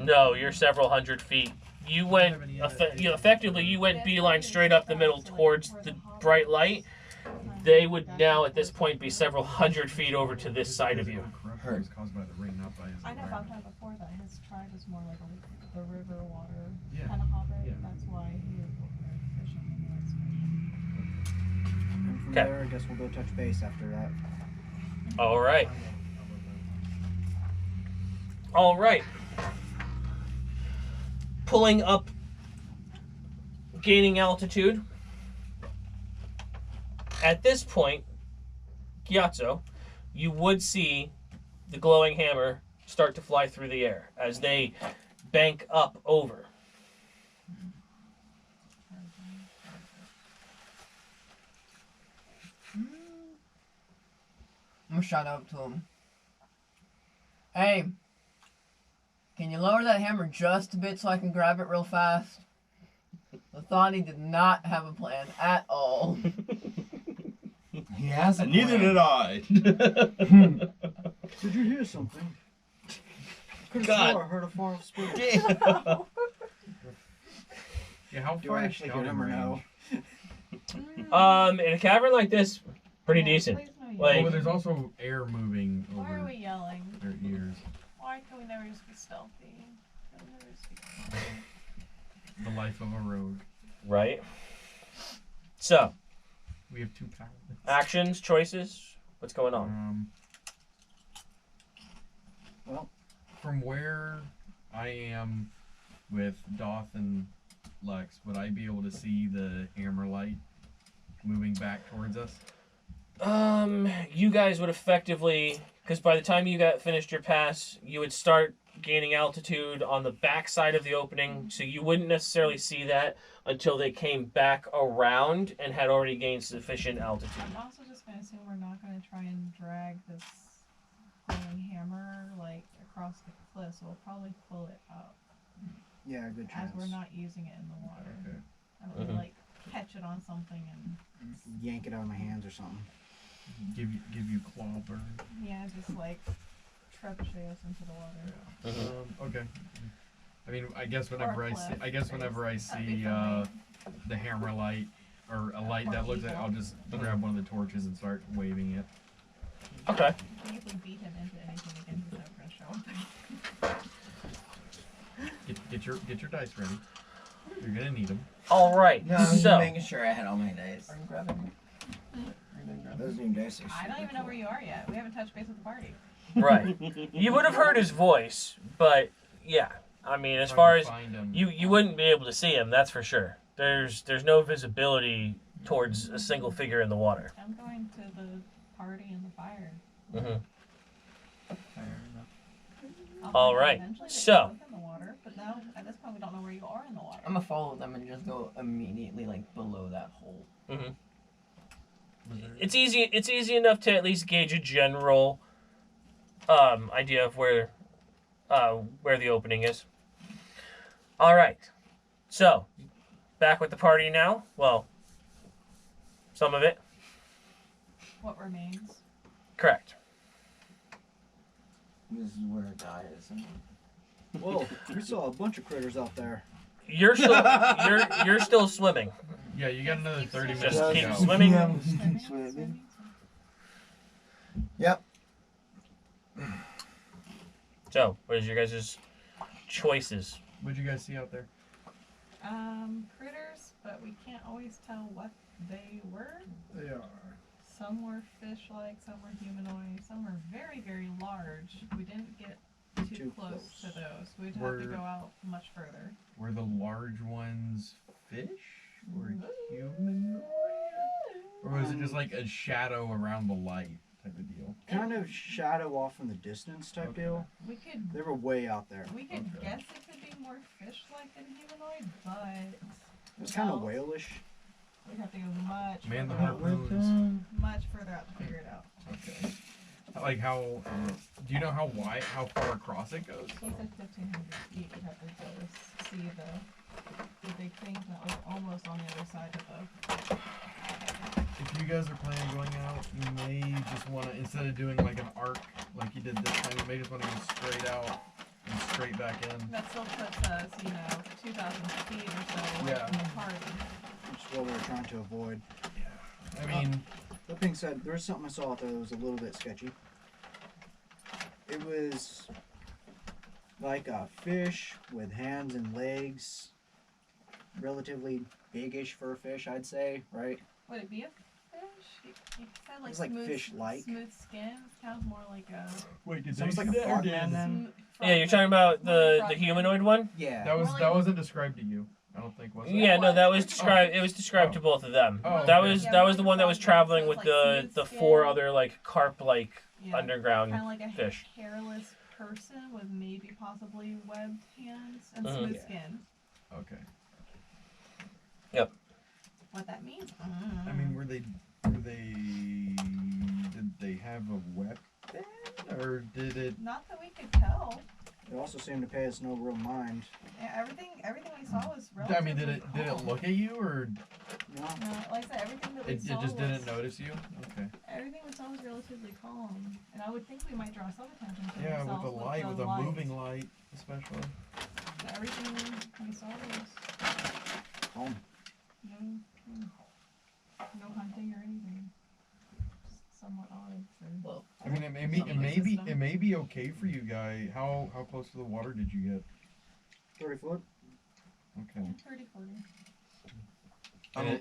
No, you're several hundred feet. You went, effectively, you went beeline straight up the middle towards the bright light. They would now, at this point, be several hundred feet over to this side of you. Corruption was caused by the rain, not by his I know about environment. that before, that his tribe is more like the river water Yeah. kind of hobbit. Yeah. That's why he was fishing and he likes fishing. And from Okay. there, I guess we'll go touch base after that. All right. All right. Pulling up, gaining altitude. At this point, Gyatso, you would see the glowing hammer start to fly through the air as they bank up over. I'm gonna shout out to him. Hey, can you lower that hammer just a bit so I can grab it real fast? Lathani did not have a plan at all. He has a And neither did I. Did you hear something? Could God. have swore I heard a far off spirit. Yeah, how Do far I is actually hear shouting him or range? no? In a cavern like this, pretty decent. Please no Oh, Like- but there's also air moving Why are over we yelling? their ears. Why can we never just be stealthy? Can we never just be stealthy? The life of a rogue. Right? So, We have 2 paladins. actions, choices, what's going on? Well, From where I am with Doth and Lex, would I be able to see the hammer light moving back towards us? You guys would effectively, because by the time you got finished your pass, you would start gaining altitude on the back side of the opening, so you wouldn't necessarily see that until they came back around and had already gained sufficient altitude. I'm also just gonna assume we're not gonna try and drag this glowing hammer like across the cliff, so we'll probably pull it up yeah, good as chance. we're not using it in the water. Okay. I don't really like catch it on something and Yank it out of my hands or something. Give you claw burn. yeah, just like trebuchet us into the water. Okay. I mean, I guess whenever I see, That'd be funny. the hammer light or a light that looks like, I'll just grab one of the torches and start waving it. Okay. I think if we beat him into anything again, he's never gonna show up. Get your dice ready. You're gonna need them. All right. No, I was just So, making sure I had all my dice. Are you grabbing Those new dice are I don't super even know cool. where you are yet. We haven't touched base with the party. right. You would have heard his voice, but yeah. I mean, as Trying far to as find 'em. you wouldn't be able to see him, that's for sure. There's no visibility towards a single figure in the water. I'm going to the party in the fire. I'll All find out right, eventually that so- you're both in the water, but now at this point we don't know where you are in the water. I'm gonna follow them and just go immediately like below that hole. It's easy enough to at least gauge a general idea of where the opening is. All right, so back with the party now. Well, some of it. What remains? Correct. This is where a guy is. Whoa, we saw a bunch of critters out there. You're still swimming. Yeah, you got another Keep 30 swimming. minutes Just to keep go. swimming. Swimming. Yep. So, what is your guys' choices? What'd you guys see out there? Critters, but we can't always tell what they were. They are. Some were fish-like, some were humanoid, some were very, very large. We didn't get too close to those. We'd have to Were- go out much further. Were the large ones fish or human? Or was it just like a shadow around the light type of deal? Kind of shadow off in the distance type Okay. deal. We could They were way out there. guess it could be more fish-like than humanoid, but It was kind of No. whalish. we'd have to go much Man the further out, harpoons. much further out to figure it out. Okay. Like how? Do you know how far across it goes? He said 1,500 feet. We'd have to go to see the big thing that was almost on the other side of the. If you guys are planning on going out, you may just want to, instead of doing like an arc like you did this time, you may just want to go straight out and straight back in. That still puts us, 2,000 feet or so away Yeah. from the party. Which is what we were trying to avoid. I mean, That being said, there was something I saw out there that was a little bit sketchy. It was like a fish with hands and legs. Relatively big-ish for a fish, I'd say, right? Would it be a fish? You said like It's like smooth, fish-like. smooth skin. It's kind of more like a. wait, did Sounds they like do a that or frogman did- then. Yeah, you're talking about the Frogman. humanoid one. Yeah. That was More that like- wasn't described to you. I don't think was it? Yeah, no, that was Oh. described. It was described to both of them. Oh, That okay. was Yeah, that was more the like one a that was frogman, traveling so with it's like the smooth four skin. other like carp-like Yeah, underground kind of like a fish. hairless person with maybe possibly webbed hands and Mhm. smooth Yeah. skin. Okay. What that means? I mean, did they have a weapon, or did it? Not that we could tell. It also seemed to pay us no real mind. Yeah, everything we saw was relatively I mean, did it calm. look at you, or No. No, like I said, everything that we it saw just was, didn't notice you? Okay. Everything we saw was relatively calm, and I would think we might draw some attention to Yeah, ourselves with a light, with a light. moving light, especially. Everything we saw was Home. no hunting or anything. Just somewhat odd. Well, I mean, it Something may be system. it may be okay for you guys. How close to the water did you get? 30 foot. Okay. 30, 40.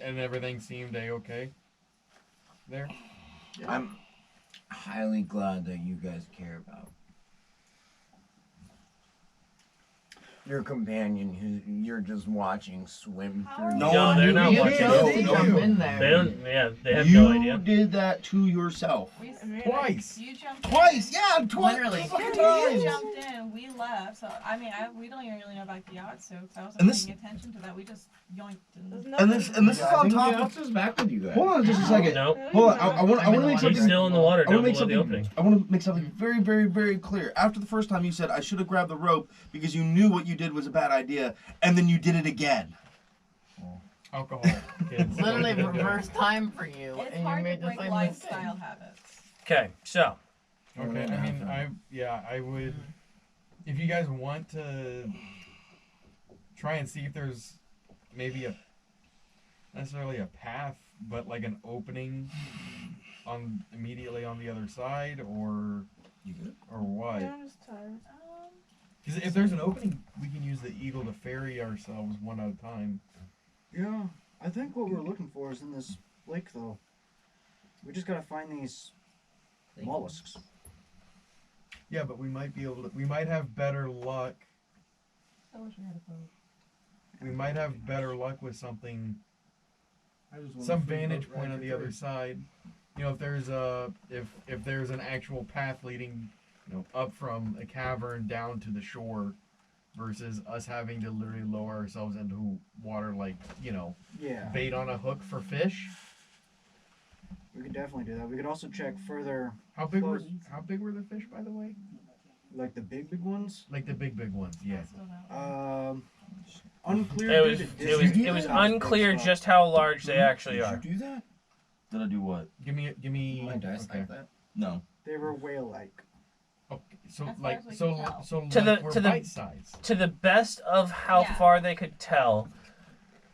And everything seemed okay there. I'm highly glad that you guys care about your companion who you're just watching swim How through. are No, they're not you watching. did. jump in there. They don't. Yeah, they have You no idea. did that to yourself. We, Twice. You jumped Twice, in. yeah, twice. Literally. Two fucking You times. jumped in, we left. So I mean, we don't even really know about the yacht, so I wasn't And this- paying attention to that. We just yoinked. And this is Yeah, I on think top the of. is back with you guys. Hold on just a second. No, Hold on. I want to make he's something. still in the water I down want to make below the something. opening. I want to make something very, very, very clear. After the first time, you said I should have grabbed the rope because you knew what you did was a bad idea, and then you did it again. Alcohol. Kids. Literally reverse time for you, It's and you hard to made the break same lifestyle mistake. habits. Okay, so Okay, I mean, I would, if you guys want to try and see if there's maybe necessarily a path, but like an opening immediately on the other side, or what? I'm just tired. Because if there's an opening, we can use the eagle to ferry ourselves one at a time. Yeah, I think what we're looking for is in this lake, though. We just gotta find these mollusks. Yeah, but we might be able to. We might have better luck. I wish we had a boat. We might have better luck with something. I just want Some vantage point on the other side. You know, if there's if there's an actual path leading, up from a cavern down to the shore, versus us having to literally lower ourselves into water like, Yeah, bait on a hook for fish. we could definitely do that. We could also check further, How big were Close. the fish, by the way? like the big ones. Like the big ones, yeah. I still don't. Unclear. it due was to it was distance it was of big unclear stuff. just how large they actually Did are. you do that? Did I do what? Give me. My dice Okay. like that? No. They were whale-like. Okay. So As far like as we so can tell. so To like the- we're to the- bite size. To the best of how Yeah. far they could tell,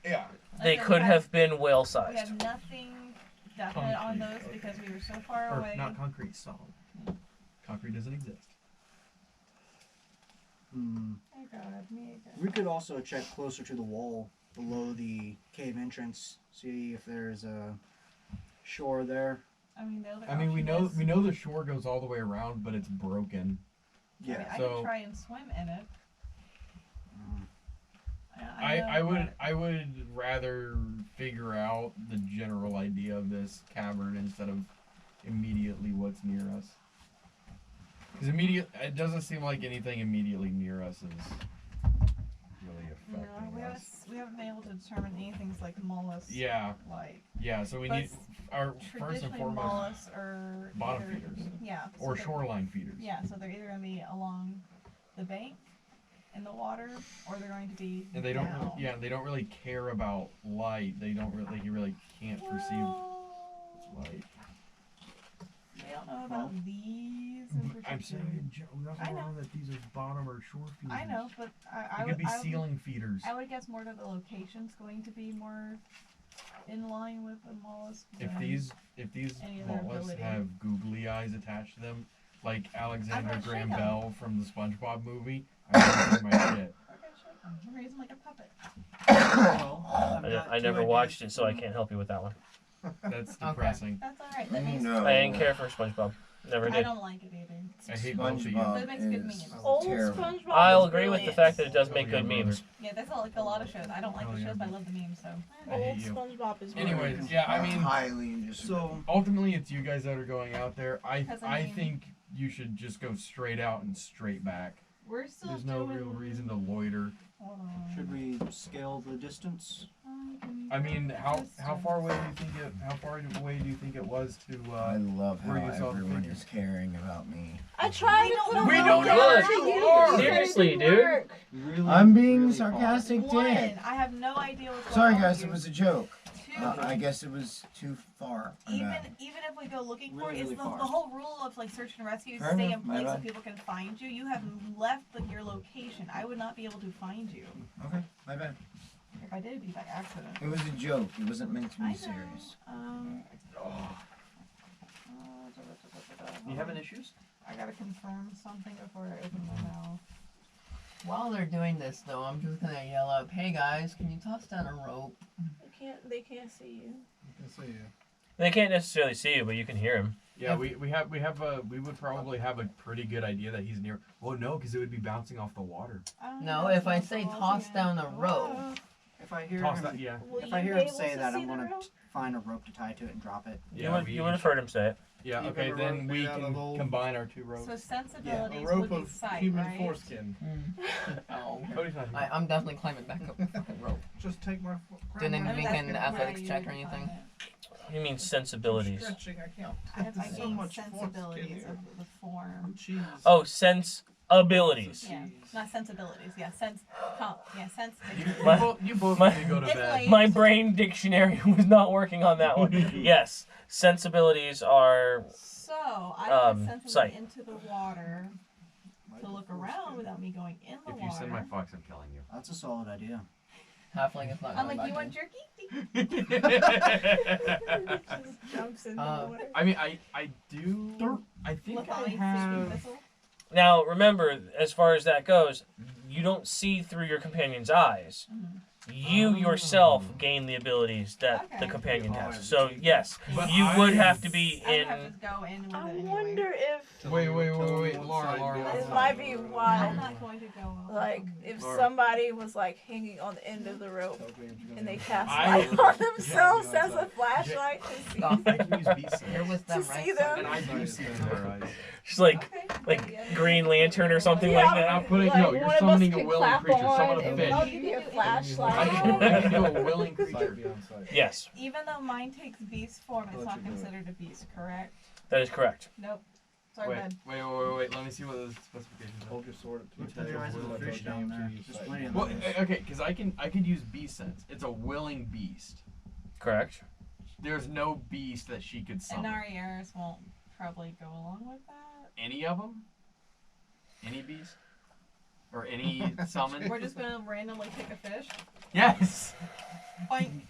Yeah. they Like, could we have been We whale-sized. have nothing definite on Concrete, those okay. because we were so far Or away. not concrete, solid. Concrete doesn't exist. Hmm. Oh God, me again. We could also check closer to the wall below the cave entrance. See if there's a shore there. I mean, the other I mean, we option know is- we know the shore goes all the way around, but it's broken. I mean, Yeah. I so- could try and swim in it. Mm. I would rather figure out the general idea of this cavern instead of immediately what's near us. Because it doesn't seem like anything immediately near us is really No, affecting us. we haven't been able to determine anything's like mollusks. Yeah, Like yeah. So we But need our first and traditionally foremost mollusks are bottom either- feeders Yeah. so or they're- shoreline feeders. Yeah, so they're either gonna be along the bank in the water, or they're going to be. And they don't, down. they don't really care about light. They don't really, you really can't perceive Well, light. we don't know about these super I'm tricky. saying, nothing I know. wrong that these are bottom or shore feeders. I know, but I They would could be ceiling feeders. I would guess more that the location's going to be more in line with a mollusk. If than these any other mollusks ability. have googly eyes attached to them, like Alexander not sure Graham though. Bell from the SpongeBob movie, I would my shit. Okay, sure. We're raising like a puppet. Well, I've got I two never ideas watched it, so I for- can't help you with that one. That's depressing. That's alright. That makes No. I didn't care for SpongeBob. Never I did. don't like it either. I hate both of you. But SpongeBob it makes good is memes. Old terrible. SpongeBob. I'll is agree with the brilliant. fact that it does make Oh, good yeah, memes. Yeah, that's like a lot of shows. I don't like Oh, the yeah. shows, but I love the memes. So I Old hate you. SpongeBob is Anyways, brilliant. yeah, I mean, highly just So, ultimately it's you guys that are going out there. Because, I I mean- think you should just go straight out and straight back. we're still There's no doing. real reason to loiter. Hold on. should we scale the distance? I mean, how far away do you think it was to I love how where you saw the everyone figure? is caring about me. I tried to put We one don't know together where for you you. are. You said it Seriously, didn't dude. work. Really, I'm being really sarcastic, One, Dick. I have no idea what's going Sorry, on guys, with it you. was a joke. Two, I guess it was too far. My even bad. even if we go looking for Really, it, it's really the far. whole rule of like search and rescue Fair stay enough, in my place so bad. people can find you. You have left your location. I would not be able to find you Okay, my bad. if I did. It'd be by accident. It was a joke. It wasn't meant to I be know. serious. You having issues? I gotta confirm something before I open my mouth. While they're doing this, though, I'm just gonna yell out, "Hey guys, can you toss down a rope?" They can't see you. They can't necessarily see you, but you can hear him. Yeah, we would probably have a pretty good idea that he's near. Well, no, because it would be bouncing off the water. No, if I say toss down a rope. If I hear Toss him, that, yeah, Will if you I hear be him able say to that, see I'm the gonna rope? find a rope to tie to it and drop it. yeah. You would have heard him say it. Yeah. Keep Okay, a then rope we made out can of old- combine our two ropes. So A sensibilities rope would be of sight, human right? foreskin. Ow. Cody's not here. I'm definitely climbing back up the fucking rope. Just take my. Didn't I mean, make that's an good. athletics Yeah, check you or would anything. find it. You mean sensibilities. Stretching, I can't. I There's so gain much sensibilities foreskin of the form. Jeez. Oh, sense-abilities. Yeah, not sensibilities. Yeah, sense. Sense. You both my- need to go to It's bed. late. My brain dictionary was not working on that one. Yes, sensibilities are. So I Um, can sense sight. them into the water to look around without me going in the If water. you send my fox, I'm killing you. That's a solid idea. Halfling is not I'm going like, you back want in. jerky? Just jumps in the Uh, water. I mean, I do. I think I Lefani, have. thistle? Now, remember, as far as that goes, you don't see through your companion's eyes. You yourself gain the abilities that the Okay. companion Oh, has. yeah. So, yes, But you I- would have to be I would in. have to go in with it I anyway. wonder if Wait, Laura, Laura. it might be I'm wild. not going to go. Like if Laura. somebody was like hanging on the end of the rope and they cast I- light on themselves as a flashlight to see. Stop. I can use beast You're sense. with them, To right? see them. And I do see in their eyes. She's like Okay. Green Lantern or something Yeah, like that. I'm putting like, no. You're one of us summoning a could willing clap creature. on Summon a and fish. I'll give you a I flashlight. can do a willing creature. Yes, Even though mine takes beast form, it's not considered a beast, correct? that is correct. Nope. Sorry, Wait, bud. wait. Let me see what the specifications are. Hold your sword at Look two through the eyes of the fish down there. There's plenty of Well, them. okay, because I could use beast sense. It's a willing beast. Correct. There's no beast that she could And summon. Nariaris won't probably go along with that. Any of them? Any beast? Or any summon? We're just gonna randomly pick a fish. Yes. Boink.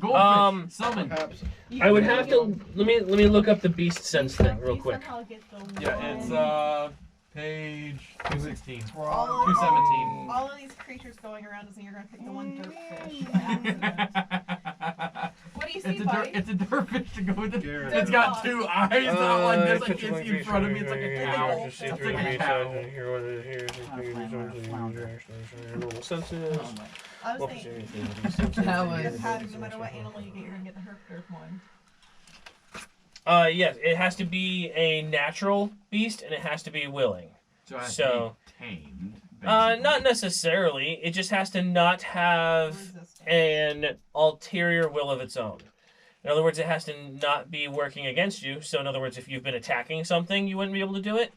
Goldfish. Summon. Perhaps. I would have to let me look up the beast sense thing real You quick. somehow get the Yeah, it's one- page 216. all of, 217. all of these creatures going around us, and you're gonna pick the one dirt fish by accident. What do you see, buddy? It's a dervish to go with it. Garrett. It's got two eyes, not like this. I catch can't one see in beast, front of me. It's like a It's cow. like It's like a cow. Normal senses. I was thinking, That you're was- having, no matter what animal you get, you're gonna get the herp derp one. Yes, it has to be a natural beast and it has to be willing. So, it has So- to be tamed. Not basically. necessarily. It just has to not have Resistant. an ulterior will of its own. In other words, it has to not be working against you. So, in other words, if you've been attacking something, you wouldn't be able to do it.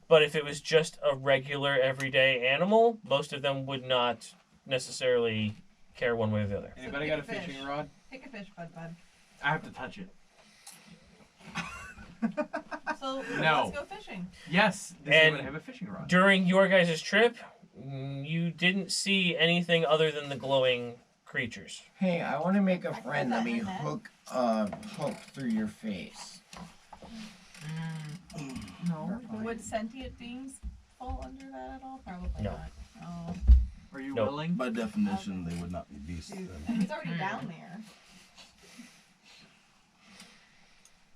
But if it was just a regular, everyday animal, most of them would not necessarily care one way or the other. Anybody pick got a a fish. fishing rod? Pick a fish, bud. I have to touch it. So No. let's go fishing. Yes. Does And anyone have a fishing rod? During your guys' trip, you didn't see anything other than the glowing creatures. Hey, I want to make a I can friend. put Let that me in that. hook through your face. No. Would sentient beings fall under that at all? Probably No. not. Oh, Are you Nope. willing? By definition, they would not be beasts. dude. Then. He's already down there.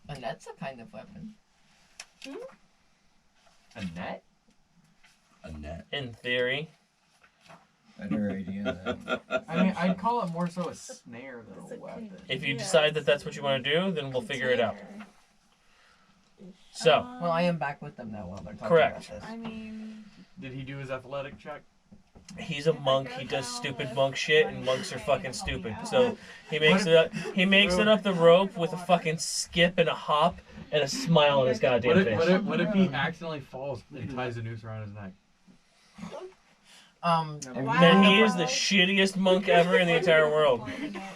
And that's a kind of weapon. A net? A net. In theory. Better idea then. I mean, I'd call it more so a snare It's than a a weapon. If you Yeah, decide that it's that's a what you want to do, then we'll figure it out. container. So, Well, I am back with them now while they're talking Correct. about this. I mean, Did he do his athletic check? he's a monk. He does stupid monk shit, and monks are fucking stupid. So he makes What it up. He makes it up the rope with a fucking skip and a hop and a smile on his goddamn What face. if he accidentally falls and ties a noose around his neck? Then he is the shittiest monk ever in the entire world.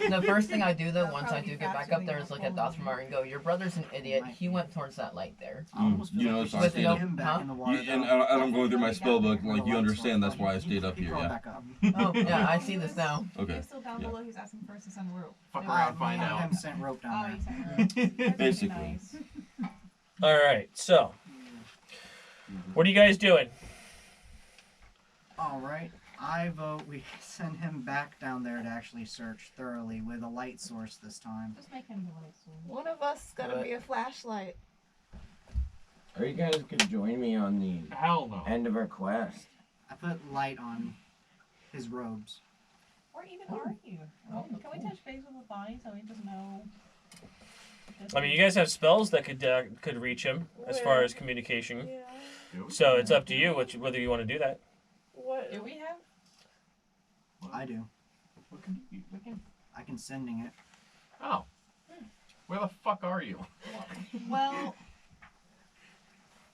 The first thing I do though, once I do get back up there, is look at Dothmar and go, "Your brother's an idiot. He went towards that light there." I almost feel You know, like we it's should not stick no- him back huh? in the water. And though. I'm going through my spell book. When Like the you lights understand, go that's why I off, stayed up keep here. going Yeah. back up. Oh yeah, I see this now. Okay. He's still down Yeah. below. He's asking for us to send rope. Fuck No, around, me find and out. him sent rope Oh, down you there. sent rope. That's really Basically. nice. All right. So, what are you guys doing? All right. I vote we send him back down there to actually search thoroughly with a light source this time. Just make him the light source. One of us gotta be a flashlight. Or you guys could join me on the Hell no. end of our quest. I put light on his robes. Where even are you? Can we touch base with the body so he doesn't know? I mean, you guys have spells that could reach him as far as communication. Yeah. So it's up to you whether you want to do that. What? Do we have? I do. What can you? We can. I can sending it. Oh. Where the fuck are you? Well,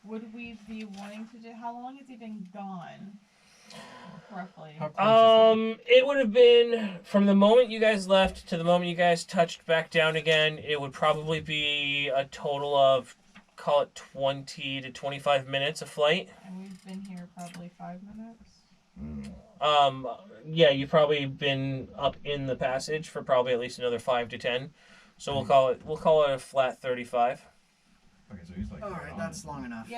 would we be wanting to do? How long has he been gone? Roughly. How close is It would have been from the moment you guys left to the moment you guys touched back down again. It would probably be a total of, call it 20 to 25 minutes of flight. And we've been here probably 5 minutes. Yeah, you've probably been up in the passage for probably at least another 5 to 10. So we'll call it a flat 35. Okay, so he's like. All right, that's long enough. Yeah,